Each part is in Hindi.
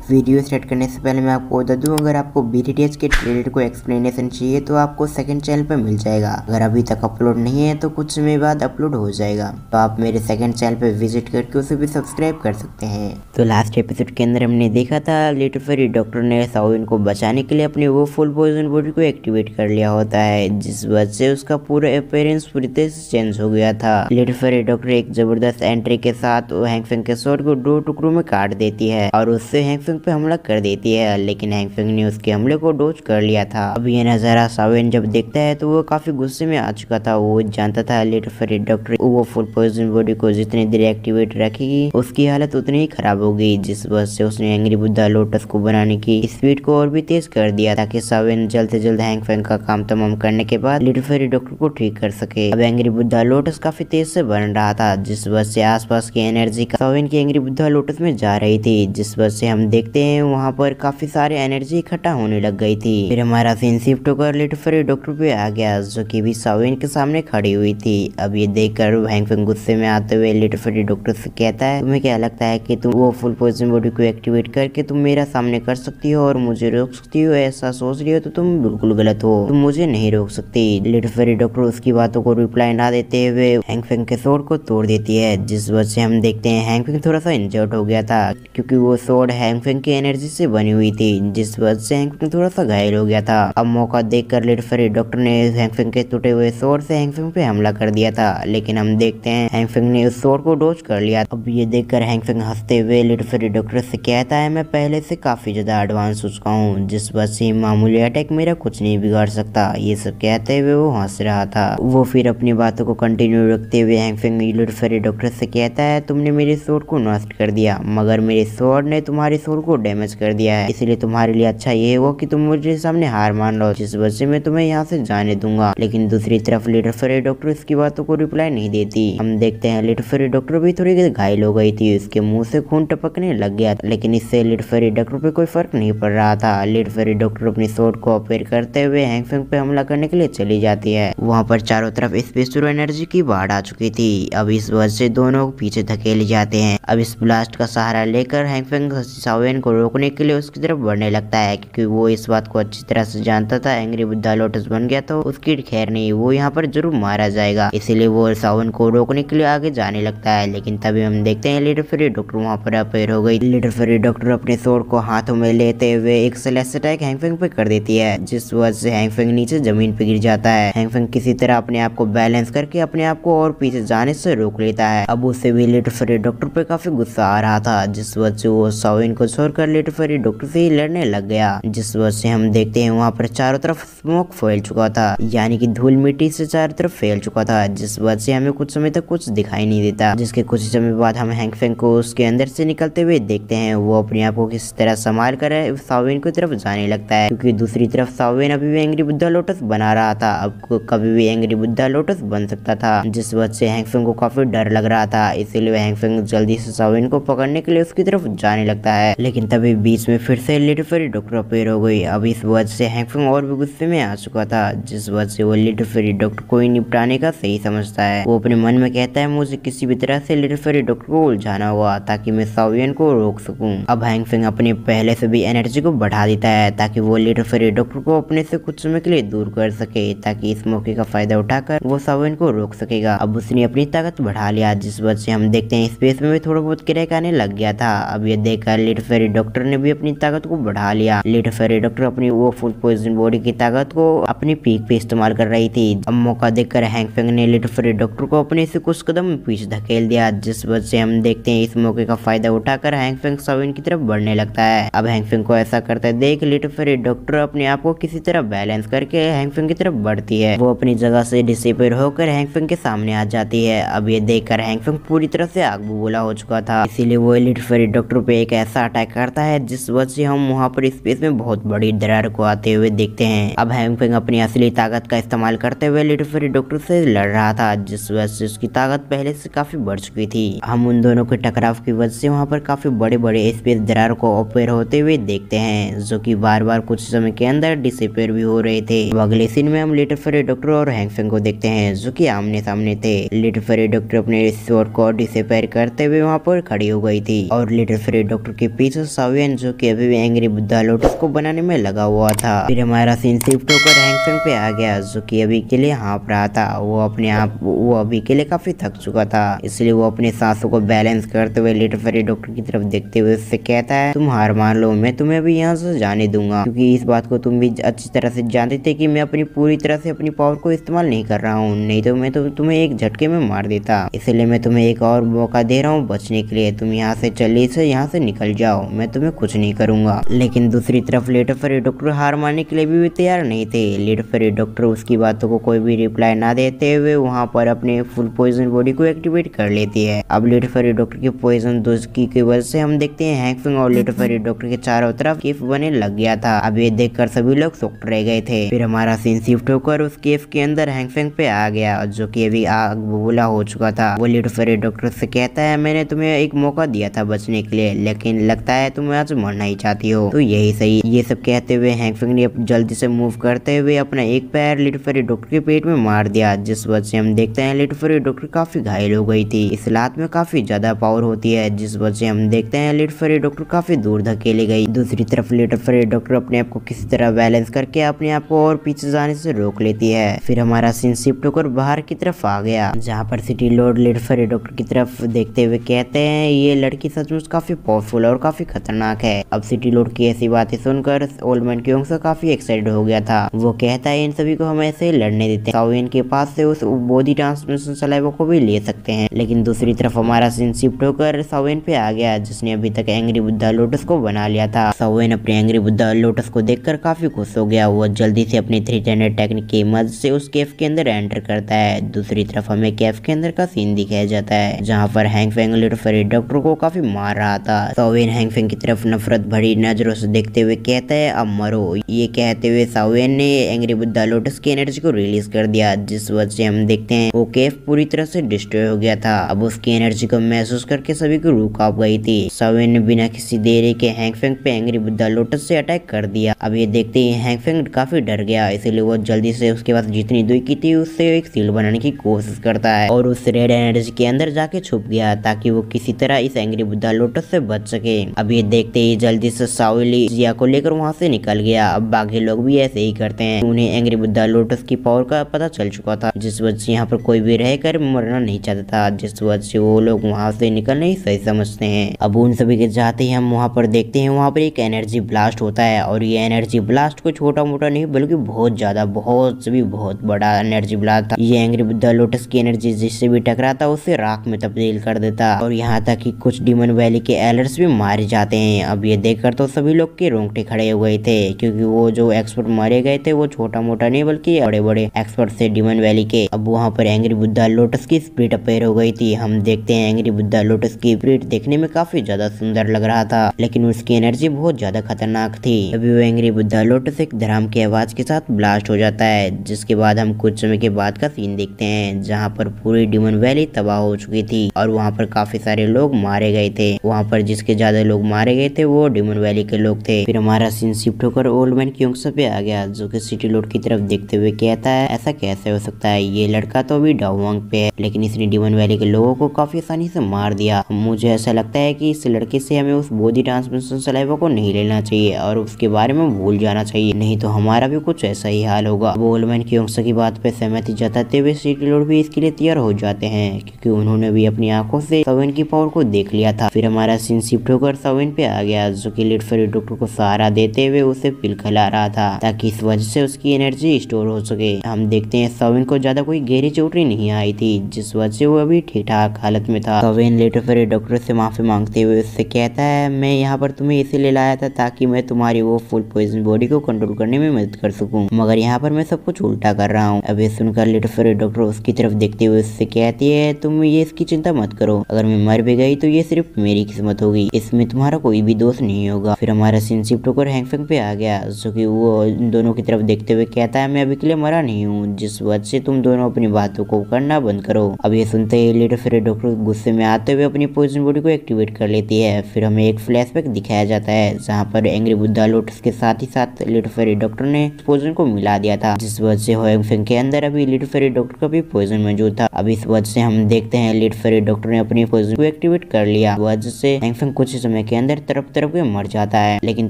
वीडियो स्टार्ट करने से पहले मैं आपको बता दूं, अगर आपको BTTH के ट्रेलर को एक्सप्लेनेशन चाहिए तो आपको सेकंड चैनल पर मिल जाएगा। अगर अभी तक अपलोड नहीं है तो कुछ समय बाद अपलोड हो जाएगा, तो आप मेरे सेकंड चैनल पर विजिट करके उसे भी सब्सक्राइब कर सकते हैं। तो लास्ट एपिसोड के अंदर हमने देखा था लिटिल फेरी डॉक्टर ने शाओविन को बचाने के लिए अपनी वो फुल पॉइजन बॉडी को एक्टिवेट कर लिया होता है, जिस वजह से उसका पूरा अपीयरेंस पूरी तरह से चेंज हो गया था। लिटिल फेरी डॉक्टर एक जबरदस्त एंट्री के साथ हैंग फेंग के स्वॉर्ड को 2 टुकड़ों में काट देती है और उससे हैंग फेंग पे हमला कर देती है, लेकिन हैंग फेंग ने उसके हमले को डॉज कर लिया था। अब ये नजारा शाओविन जब देखता है तो वो काफी गुस्से में आ चुका था। वो जानता था लिटिल फेरी डॉक्टर वो फुल पॉइजन बॉडी को जितनी देर एक्टिवेट रखेगी उसकी हालत उतनी ही खराब होगी, जिस वजह से उसने एंग्री बुद्धा लोटस को बनाने की स्पीड को और भी तेज कर दिया ताकि शाओविन जल्द से जल्द हैंग फेंग का काम तमाम करने के बाद लिटिल फेरी डॉक्टर को ठीक कर सके। अब एंग्री बुद्धा लोटस काफी तेज से बन रहा था, जिस वजह से आसपास की एनर्जी शाओविन की एंग्री बुद्धा लोटस में जा रही थी, जिस वजह से हम देखते हैं वहाँ पर काफी सारे एनर्जी इकट्ठा होने लग गई थी। फिर हमारा सीन शिफ्ट होकर लिटिल फेरी डॉक्टर पे आ गया, जो कि भी शाओविन के सामने खड़ी हुई थी। अब ये देखकर हैंग फेंग गुस्से में आते हुए लिटिल फेरी डॉक्टर से कहता है, तुम्हें क्या लगता है कि तुम वो फुल पॉइजन बॉडी को एक्टिवेट करके तुम मेरा सामने कर सकती हो और मुझे रोक सकती हो? ऐसा सोच रही हो तो तुम बिल्कुल गलत हो, तुम मुझे नहीं रोक सकती। लिटिल फेरी डॉक्टर उसकी बातों को रिप्लाई ना देते हुए हैंग फेंग के स्वॉर्ड को तोड़ देती है, जिस वजह से हम देखते हैं हैंग फेंग थोड़ा सा इंजर्ड हो गया था, क्योंकि वो स्वॉर्ड हैंग फेंग की एनर्जी से बनी हुई थी, जिस वजह से हैंग फेंग थोड़ा सा घायल हो गया था। अब मौका देखकर लिटिल फेरी डॉक्टर ने हैंग फेंग के टूटे हुए स्वॉर्ड से हैंग फेंग पे हमला कर दिया था, लेकिन हम देखते हैं हैंग फेंग ने उस स्वॉर्ड को डॉज कर लिया। अब ये देखकर हैंग फेंग हंसते हुए लिटिल फेरी डॉक्टर से कहता है, मैं पहले से काफी ज्यादा एडवांस हो चुका हूँ, जिस वजह से मामूली अटैक मेरा कुछ नहीं बिगाड़ सकता। ये सब कहते हुए वो हंस रहा था। वो फिर अपनी बातों को कंटिन्यू रखते हुए hang Feng little fairy doctor से कहता है, तुमने मेरे स्वॉर्ड को नष्ट कर दिया, मगर मेरे स्वॉर्ड ने तुम्हारे स्वॉर्ड को डैमेज कर दिया है, इसलिए तुम्हारे लिए अच्छा ये होगा कि तुम मुझे सामने हार मान लो, जिस वजह से मैं तुम्हें यहाँ से जाने दूंगा। लेकिन दूसरी तरफ लिटिल फेरी डॉक्टर इसकी बातों को रिप्लाई नहीं देती। हम देखते हैं लिटिल फेरी डॉक्टर भी थोड़ी घायल हो गई थी, उसके मुंह से खून टपकने लग गया, लेकिन इससे लिटिल फेरी डॉक्टर पे कोई फर्क नहीं पड़ रहा था। लिटिल फेरी डॉक्टर अपनी स्वॉर्ड को ऑपरेट करते हुए हैंग फेंग पे हमला करने के लिए चली जाती है। वहाँ पर चारों तरफ स्पेशल एनर्जी की बाढ़ आ चुकी थी। अब इस वजह से दोनों पीछे धकेले जाते हैं। अब इस ब्लास्ट का सहारा लेकर हैंग फेंग शाओविन को रोकने के लिए उसकी तरफ बढ़ने लगता है, क्योंकि वो इस बात को अच्छी तरह से जानता था एंग्री बुद्धा लोटस बन गया तो उसकी खैर नहीं, वो यहाँ पर जरूर मारा जाएगा, इसीलिए वो शाओविन को रोकने के लिए आगे जाने लगता है। लेकिन तभी हम देखते हैं लिटिल फेरी डॉक्टर वहाँ पर अपेयर हो गई। लिटिल फेरी डॉक्टर अपने स्वॉर्ड को हाथों में लेते हुए एक स्लैश अटैक हैंग फेंग पे कर देती है, जिस वजह से हैंग फेंग नीचे जमीन पे गिर जाता है। हैंग फेंग किसी तरह अपने आप को बैलेंस करके अपने आप को और पीछे जाने से रोक लेता है। अब उससे भी लिटिल फेरी डॉक्टर पे काफी गुस्सा आ रहा था, जिस वजह से वो शाओविन को छोड़कर लिटिल फेरी डॉक्टर से ही लड़ने लग गया, जिस वजह से हम देखते हैं वहाँ पर चारों तरफ स्मोक फैल चुका था, यानी कि धूल मिट्टी से चारों तरफ फैल चुका था, जिस वजह से हमें कुछ समय तक कुछ दिखाई नहीं देता। जिसके कुछ समय बाद हम हैंग फेंग को उसके अंदर से निकलते हुए देखते हैं। वो अपने आप को किस तरह संभाल कर शाओविन की तरफ जाने लगता है, क्योंकि दूसरी तरफ शाओविन अभी भी एंग्री बुद्धा लोटस बना रहा था। अब कभी भी एंग्री बुद्धा लोटस बन सकता था, जिस वजह से हैंग फेंग को काफी डर लग रहा था, इसीलिए हैंग फेंग जल्दी से शाओविन को पकड़ने के लिए उसकी तरफ जाने लगता है। लेकिन तभी बीच में फिर से लिटिल फेरी डॉक्टर अपेयर हो गई। अब इस वजह से हैंग फेंग और भी गुस्से में आ चुका था, जिस वजह से वो लिटिल फेरी डॉक्टर को ही निपटाने का सही समझता है। वो अपने मन में कहता है, मुझे किसी भी तरह से लिटिल फेरी डॉक्टर को उलझाना होगा ताकि मैं शाओविन को रोक सकूं। अब हैंग फेंग अपने पहले से भी एनर्जी को बढ़ा देता है ताकि वो लिटिल फेरी डॉक्टर को अपने से कुछ समय के लिए दूर कर सके, ताकि इस मौके का फायदा उठाकर वो शाओविन को रोक सकेगा। अब उसने अपनी ताकत बढ़ा लिया, जिस वजह से हम देखते हैं स्पेस में भी थोड़ा बहुत क्रैक आने लग गया था। अब ये देखकर लिटिल फेरी डॉक्टर ने भी अपनी ताकत को बढ़ा लिया। लिटिल फेरी डॉक्टर अपनी वो फुल पॉइजन बॉडी की ताकत को अपनी पीक पे इस्तेमाल कर रही थी। अब मौका देखकर हैंग फेंग ने लिटिल फेरी डॉक्टर को अपने से कुछ कदम पीछे धकेल दिया, जिस वजह से हम देखते हैं इस मौके का फायदा उठाकर हैंग फेंग शाओविन की तरफ बढ़ने लगता है। अब हैंग फेंग को ऐसा करते देख लिटिल फेरी डॉक्टर अपने आप को किसी तरह बैलेंस करके हैंग फेंग की तरफ बढ़ती है। वो अपनी जगह से डिसअपीयर होकर हैंग फेंग के सामने आ जाती है। अब ये देखकर हैंग फेंग पूरी तरह से आग बबूला हो चुका था, इसीलिए वो लिटिल फेरी डॉक्टर पे एक ऐसा अटैक करता है जिस वजह से हम वहाँ पर स्पेस में बहुत बड़ी दरार को आते हुए देखते हैं। अब हैंग फेंग अपनी असली ताकत का इस्तेमाल करते हुए लिटिल फेरी डॉक्टर से लड़ रहा था, जिस वजह से उसकी ताकत पहले से काफी बढ़ चुकी थी। हम उन दोनों के टकराव की वजह से वहाँ पर काफी बड़े बड़े स्पेस दरार को ऑपरेट होते हुए देखते हैं, जो कि बार बार कुछ समय के अंदर डिसअपीयर भी हो रहे थे। अगले सीन में हम लिटिल फेरी डॉक्टर और हैंग फेंग को देखते हैं, जो कि आमने सामने थे। लिटिल फेरी डॉक्टर अपने स्वॉर्ड को डिसअपीयर करते हुए वहाँ पर खड़ी हो गई थी और लिटिल फेरी डॉक्टर के पीछे रही थी सावियन, जो कि अभी भी एंग्री बुद्धा लोटस को बनाने में लगा हुआ था। फिर हमारा सीन शिफ्ट होकर हैंगफेंग पे आ गया, जो कि अभी के लिए हाँफ रहा था। वो अभी के लिए काफी थक चुका था, इसलिए वो अपने सांसों को बैलेंस करते हुए लिटिल फेरी डॉक्टर की तरफ देखते हुए उससे कहता है, तुम हार मान लो, मैं तुम्हें अभी यहाँ से जाने दूंगा, क्योंकि इस बात को तुम भी अच्छी तरह से जानते थे कि मैं अपनी पूरी तरह से अपनी पावर को इस्तेमाल नहीं कर रहा हूँ, नहीं तो मैं तुम्हें एक झटके में मार देता। इसलिए मैं तुम्हें एक और मौका दे रहा हूँ बचने के लिए। तुम यहाँ से चलिए, यहाँ से निकल जाओ, मैं तुम्हें कुछ नहीं करूंगा। लेकिन दूसरी तरफ लिटिल फेरी डॉक्टर हार मानने के लिए भी तैयार नहीं थे। लिटिल फेरी डॉक्टर उसकी बातों को कोई भी रिप्लाई ना देते हुए वहाँ पर अपने फुल पॉइजन बॉडी को एक्टिवेट कर लेती है। अब लिटिल फेरी डॉक्टर की पॉइजन दोस्ती की वजह से हम देखते हैं हैंगफेंग और लिटिल फेरी डॉक्टर के चारों तरफ केफ बने लग गया था। अब ये देखकर सभी लोग शॉक्ड रह गए थे। फिर हमारा सीन शिफ्ट होकर उस केफ के अंदर हैंगफेंग पे आ गया, जो कि अभी आग बबूला हो चुका था। वो लिटिल फेरी डॉक्टर से कहता है, मैंने तुम्हें एक मौका दिया था बचने के लिए, लेकिन लगता है तुम आज मरना ही चाहती हो, तो यही सही। ये सब कहते हुए हैंगफेंग ने जल्दी से मूव करते हुए अपना एक पैर लिटिल फेरी डॉक्टर के पेट में मार दिया, जिस वजह से हम देखते हैं लिटिल फेरी डॉक्टर काफी घायल हो गई थी। इस लात में काफी ज्यादा पावर होती है, जिस वजह से हम देखते हैं लिटिल फेरी डॉक्टर काफी दूर धकेली गई। दूसरी तरफ लिटिल फेरी डॉक्टर अपने आप को किसी तरह बैलेंस करके अपने आप को और पीछे जाने से रोक लेती है। फिर हमारा सीन शिफ्ट होकर बाहर की तरफ आ गया, जहाँ पर city Lord little fairy doctor की तरफ देखते हुए कहते हैं, ये लड़की सचमुच काफी पावरफुल और काफी खतरनाक है। अब सिटी लॉर्ड की ऐसी बातें सुनकर ओल्ड मैन क्योंग से काफी एक्साइटेड हो गया था। वो कहता है, इन सभी को हम ऐसे ही लड़ने देते हैं, सावियन के पास से उस बॉडी ट्रांसमिशन सलाइवा को भी ले सकते हैं। लेकिन दूसरी तरफ हमारा सीन शिफ्ट होकर सावियन पे आ गया, जिसने अभी तक एंग्री बुद्धा लोटस को बना लिया था। सावियन अपने एंग्री बुद्धा लोटस को देखकर काफी खुश हो गया। वो जल्दी से अपनी 300 टेक्निक की मदद से उस केफ के अंदर एंटर करता है। दूसरी तरफ हमें केफ के अंदर का सीन दिखाया जाता है, जहाँ पर हैंगफेंग लिटिल फेरी डॉक्टर को काफी मार रहा था। सावियन हैंगफेंग की तरफ नफरत भरी नजरों से देखते हुए कहता है, अब मरो। ये कहते हुए सावियन ने एंग्री बुद्धा लोटस की एनर्जी को रिलीज कर दिया, जिस वजह से हम देखते हैं वो केफ पूरी तरह से डिस्ट्रॉय हो गया था। अब उसकी एनर्जी को महसूस करके सभी को रूह कांप गई थी। सावियन ने बिना किसी देरी के हैंगफेंग पे एंग्री बुद्धा लोटस से अटैक कर दिया। अब ये देखते ही हैंगफेंग काफी डर गया, इसलिए वो जल्दी से उसके पास जितनी दुई की थी उससे एक सील बनाने की कोशिश करता है और उस रेड एनर्जी के अंदर जाके छुप गया, ताकि वो किसी तरह इस एंग्री बुद्धा लोटस से बच सके। अब ये देखते ही जल्दी से साविली जिया को लेकर वहाँ से निकल गया। अब बाकी लोग भी ऐसे ही करते हैं। उन्हें एंग्री बुद्धा लोटस की पावर का पता चल चुका था, जिस वजह से यहाँ पर कोई भी रहकर मरना नहीं चाहता था, जिस वजह से वो लोग वहाँ से निकलना ही सही समझते हैं। अब उन सभी के जाते ही हम वहाँ पर देखते हैं, वहाँ पर एक एनर्जी ब्लास्ट होता है और ये एनर्जी ब्लास्ट कोई छोटा मोटा नहीं बल्कि बहुत ज्यादा बहुत बड़ा एनर्जी ब्लास्ट था। ये एंग्री बुद्धा लोटस की एनर्जी जिससे भी टकराता उसे राख में तब्दील कर देता और यहाँ तक कि कुछ डीमन वैली के एलर्ट्स भी मारे जाते हैं। अब ये देखकर तो सभी लोग के रोंगटे खड़े हो गए थे, क्योंकि वो जो एक्सपर्ट मारे गए थे वो छोटा मोटा नहीं बल्कि बड़े बड़े एक्सपर्ट थे डीमन वैली के। अब वहाँ पर एंग्री बुद्धा लोटस की स्पिरिट अपेयर हो गई थी। हम देखते हैं एंग्री बुद्धा लोटस की स्पिरिट देखने में काफी ज्यादा सुंदर लग रहा था, लेकिन उसकी एनर्जी बहुत ज्यादा खतरनाक थी। अभी वो एंग्री बुद्धा लोटस एक धड़ाम की आवाज के साथ ब्लास्ट हो जाता है, जिसके बाद हम कुछ समय के बाद का सीन देखते हैं, जहाँ पर पूरी डीमन वैली तबाह हो चुकी थी और वहाँ पर काफी सारे लोग मारे गए थे। वहाँ पर जिसके ज्यादा लोग मारे गए थे वो डीमन वैली के लोग थे। फिर हमारा सीन शिफ्ट होकर ओल्ड मैन क्योंग पे आ गया, जो कि सिटी लॉर्ड की तरफ देखते हुए कहता है, ऐसा कैसे हो सकता है, ये लड़का तो अभी डाउवांग पे है, लेकिन इसने डीमन वैली के लोगों को काफी आसानी से मार दिया। मुझे ऐसा लगता है कि इस लड़के से हमें उस बॉडी ट्रांसमिशन सलाइवा को नहीं लेना चाहिए और उसके बारे में भूल जाना चाहिए, नहीं तो हमारा भी कुछ ऐसा ही हाल होगा। ओल्ड मैन क्योंग की बात पे सहमति जताते हुए सिटी लॉर्ड भी इसके लिए तैयार हो जाते हैं, क्योंकि उन्होंने भी अपनी आंखों से सावियन की पावर को देख लिया था। फिर हमारा सीन शिफ्ट होकर सावियन पे आ गया, जो कि लिटिल फेरी डॉक्टर को सहारा देते हुए उसे पिल खिला रहा था, ताकि इस वजह से उसकी एनर्जी स्टोर हो सके। हम देखते हैं सावियन को ज्यादा कोई गहरी चोटें नहीं आई थी, जिस वजह से वो अभी ठीक ठाक हालत में था। सावियन लिटिल फेरी डॉक्टर से माफी मांगते हुए उससे कहता है, मैं यहाँ पर तुम्हें इसीलिए लाया था ताकि मैं तुम्हारी वो फुल पॉइजन बॉडी को कंट्रोल करने में मदद कर सकूं, मगर यहाँ पर मैं सब कुछ उल्टा कर रहा हूँ। अब ये सुनकर लिटिल फेरी डॉक्टर उसकी तरफ देखते हुए उससे कहती है, तुम ये इसकी चिंता मत करो, अगर मैं मर भी गई तो ये सिर्फ मेरी किस्मत होगी, इसमें तुम्हारा कोई भी दोष नहीं होगा। फिर हमारा सीन शिफ्ट होकर हैंगफेंग पे आ गया, जो कि वो इन दोनों की तरफ देखते हुए कहता है, मैं अभी के लिए मरा नहीं हूँ, जिस वजह से तुम दोनों अपनी बातों को करना बंद करो। अब ये सुनते ही लिटिल फेरी डॉक्टर गुस्से में आते हुए अपनी पॉइजन बॉडी को एक्टिवेट कर लेती है। फिर हमें एक फ्लैशबैक दिखाया जाता है, जहाँ पर एंग्री बुद्धा लोटस के साथ ही साथ लिटिल फेरी डॉक्टर ने पॉइजन को मिला दिया था, जिस वजह से हैंगफेंग के अंदर अभी लिटिल फेरी डॉक्टर का भी पॉइजन मौजूद था। अब इस वजह से हम देखते हैं लिटिल फेरी डॉक्टर ने अपनी पॉइजन को एक्टिवेट कर लिया, वजह से हैंगफेंग कुछ ही समय समय के अंदर तड़प तड़प के मर जाता है। लेकिन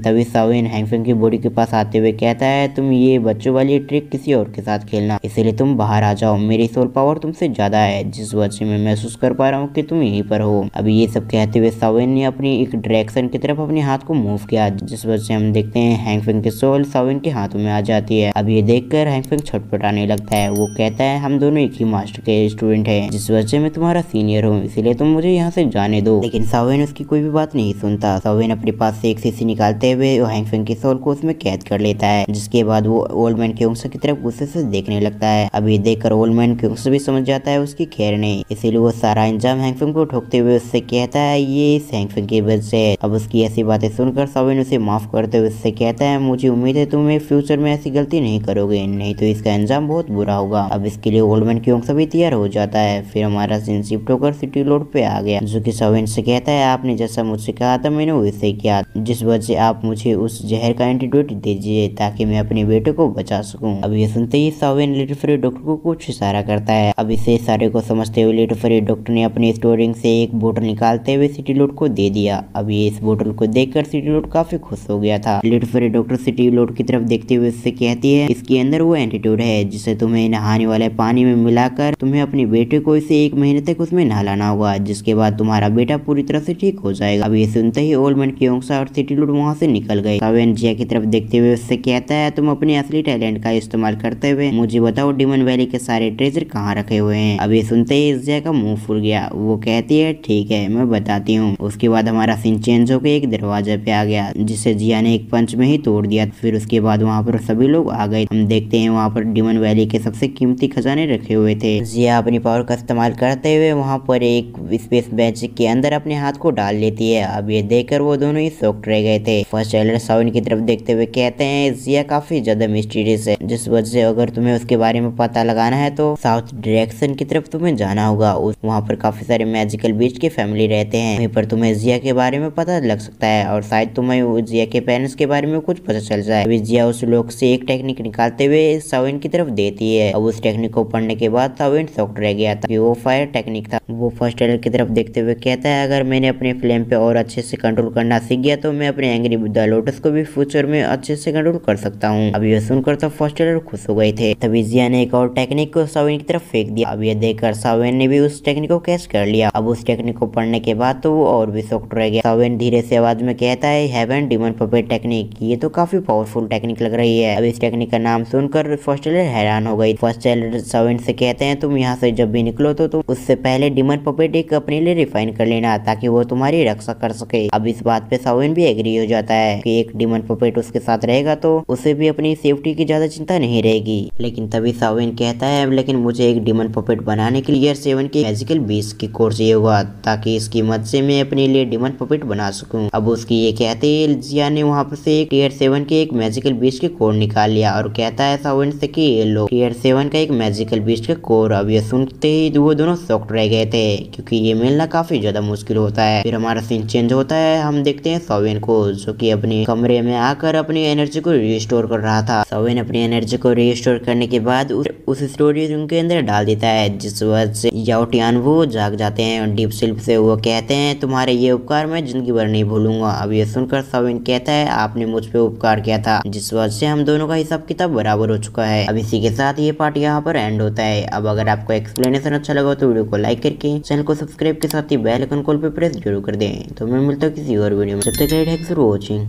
तभी साविन हैंगफेंग की बॉडी के पास आते हुए कहता है, तुम ये बच्चों वाली ट्रिक किसी और के साथ खेलना, इसीलिए तुम बाहर आ जाओ, मेरी सोल पावर तुमसे ज्यादा है, जिस वजह से मैं महसूस कर पा रहा हूँ कि तुम यहीं पर हो। अभी ये सब कहते हुए साविन ने अपनी एक डायरेक्शन की तरफ अपने हाथ को मूव किया, जिस वजह से हम देखते हैं हैंगफेंग की सोल साविन के हाथों में आ जाती है। अब ये देखकर हैंगफेंग छटपटाने लगता है। वो कहता है, हम दोनों एक ही मास्टर के स्टूडेंट हैं, जिस वजह से मैं तुम्हारा सीनियर हूँ, इसीलिए तुम मुझे यहाँ से जाने दो। लेकिन साविन उसकी कोई भी बात नहीं सुनता। साविन अपने पास से एक शीशी निकालते हुए हैंगफेंग की सोल को उसमें कैद कर लेता है, जिसके बाद वो ओल्ड मैन क्योंग्स की तरफ गुस्से से देखने लगता है। अभी देखकर ओल्ड मैन क्योंग्स भी समझ जाता है उसकी खैर नहीं, इसीलिए वो सारा इंजाम हैंगफेंग को ठोकते हुए उससे कहता है, ये इस हैंगफेंग की वजह से है। अब उसकी ऐसी बातें सुनकर साविन उसे माफ करते हुए उससे कहता है, मुझे उम्मीद है तुम फ्यूचर में ऐसी गलती नहीं करोगे, नहीं तो इसका अंजाम बहुत बुरा होगा। अब इसके लिए ओल्ड मैन क्योंग्स भी तैयार हो जाता है। फिर हमारा सीन शिफ्ट होकर सिटी रोड पे आ गया, जो कि साविन से कहता है, आपने जैसा मुझसे कहा था मैंने वैसे किया, जिस वजह से आप मुझे उस जहर का एंटीडोट दीजिए ताकि मैं अपने बेटे को बचा सकूं। अब ये सुनते ही साविन लिटिल फ्री डॉक्टर को कुछ इशारा करता है। अब इसे इशारे को समझते हुए लिटिल फ्री डॉक्टर ने अपनी स्टोरिंग से एक बोतल निकालते हुए सिटी लोड को दे दिया। अब ये इस बोतल को देखकर सिटी लोड काफी खुश हो गया था। Little free doctor city load की तरफ देखते हुए उससे कहती है, इसके अंदर वो एंटीट्यूड है जिसे तुम्हें नहाने वाले पानी में मिलाकर तुम्हें अपने बेटे को इसे 1 महीने तक उसमें नहलाना होगा, जिसके बाद तुम्हारा बेटा पूरी तरह से ठीक हो जाएगा। अब ये सुनते ही ओल्ड मैन क्योंग्स और सिटी लोड वहाँ से निकल गए। साविन जिया की तरफ देखते हुए उससे कहता है, तुम अपने असली टैलेंट का इस्तेमाल करते हुए मुझे बताओ डिमन वैली के सारे ट्रेजर कहाँ रखे हुए हैं। अब ये सुनते ही जिया का मुंह फूल गया। वो कहती है, ठीक है मैं बताती हूँ। उसके बाद हमारा सीन चेंज होकर एक दरवाजे पे आ गया, जिसे जिया ने एक पंच में ही तोड़ दिया। फिर उसके बाद वहाँ पर सभी लोग आ गए। हम देखते हैं वहाँ पर डिमन वैली के सबसे कीमती खजाने रखे हुए थे। जिया अपनी पावर का इस्तेमाल करते हुए वहाँ पर एक स्पेस बेंच के अंदर अपने हाथ को डाल लेती है। अब ये देखकर वो दोनों ही शॉक्ड रह गए थे। फर्स्ट टेलर साविन की तरफ देखते हुए कहते हैं, जिया काफी ज्यादा मिस्टीरियस है, जिस वजह से अगर तुम्हें उसके बारे में पता लगाना है तो साउथ डायरेक्शन की तरफ तुम्हें जाना होगा। वहाँ पर काफी सारे मैजिकल बीस्ट के फैमिली रहते हैं, वहीं पर तुम्हें जिया के बारे में पता लग सकता है और शायद तुम्हें जिया के पेरेंट्स के बारे में कुछ पता चल जाए। अभी जिया उस लोग से एक टेक्निक निकालते हुए साविन की तरफ देती है। अब उस टेक्निक को पढ़ने के बाद साविन शॉक्ड रह गया था कि वो फायर टेक्निक था। वो फर्स्ट टेलर की तरफ देखते हुए कहता है, अगर मैंने अपने फ्लेम पे और अच्छे से कंट्रोल करना सीख गया तो मैं अपने एंग्री बुद्धा लोटस को भी फ्यूचर में अच्छे से कंट्रोल कर सकता हूँ। अब ये सुनकर तो फर्स्ट टेलर खुश हो गए थे। तभी जिया ने एक और टेक्निक को साविन की तरफ फेंक दिया। अब ये देखकर साविन ने भी उस टेक्निक को कैच कर लिया। अब उस टेक्निक को पढ़ने के बाद तो वो और भी शॉक्ड रह गया। साविन धीरे से आवाज में कहता है, हेवन डिमन पपेट टेक्निक, ये तो काफी पावरफुल टेक्निक लग रही है। अब इस टेक्निक का नाम सुनकर फर्स्ट टेलर हैरान हो गई। फर्स्ट टेलर साविन से कहते हैं, तुम यहाँ से जब भी निकलो तो तुम उससे पहले डिमन पपेट एक अपने लिए रिफाइन कर लेना ताकि वो तुम्हारी रक्षा कर सके। अब इस बात पे साविन भी एग्री हो जाता है कि एक डिमन पपेट उसके साथ रहेगा तो उसे भी अपनी सेफ्टी की ज्यादा चिंता नहीं रहेगी। लेकिन तभी साविन कहता है, लेकिन मुझे एक डिमन पपेट बनाने के लिए टियर 7 के मैजिकल बीस्ट की कोर चाहिए होगा ताकि इसकी मदद से मैं अपने लिए डिमन पपेट बना सकूं। अब उसकी ये कहते ही जिया ने वहाँ पर से एक टियर 7 के एक मैजिकल बीस्ट की कोर निकाल लिया और कहता है साविन से कि ये लो टियर 7 का एक मैजिकल बीस्ट का कोर। अब ये सुनते ही वो दोनों शॉक्ड रह गए थे क्योंकि ये मिलना काफी ज्यादा मुश्किल होता है। फिर हमारा सीन चेंज होता है। हम देखते हैं साविन को जो कि अपने कमरे में आकर अपनी एनर्जी को रिस्टोर कर रहा था। साविन अपनी एनर्जी को रिस्टोर करने के बाद उस स्टोरेज रूम के अंदर डाल देता है, जिस वजह से याओ टियान वो जाग जाते हैं और डीप स्लीप से वो कहते हैं, तुम्हारे ये उपकार मैं जिंदगी भर नहीं भूलूंगा। अब ये सुनकर साविन कहता है, आपने मुझ पे उपकार किया था, जिस वजह से हम दोनों का हिसाब किताब बराबर हो चुका है। अब इसी के साथ ये पार्ट यहाँ पर एंड होता है। अब अगर आपको एक्सप्लेनेशन अच्छा लगा तो वीडियो को लाइक करके चैनल को सब्सक्राइब के साथ ही बेल आइकन कॉल पे प्रेस जरूर कर दें। तो मैं मिलता हूँ किसी और वीडियो में, जब तक थैंक्स फॉर वॉचिंग।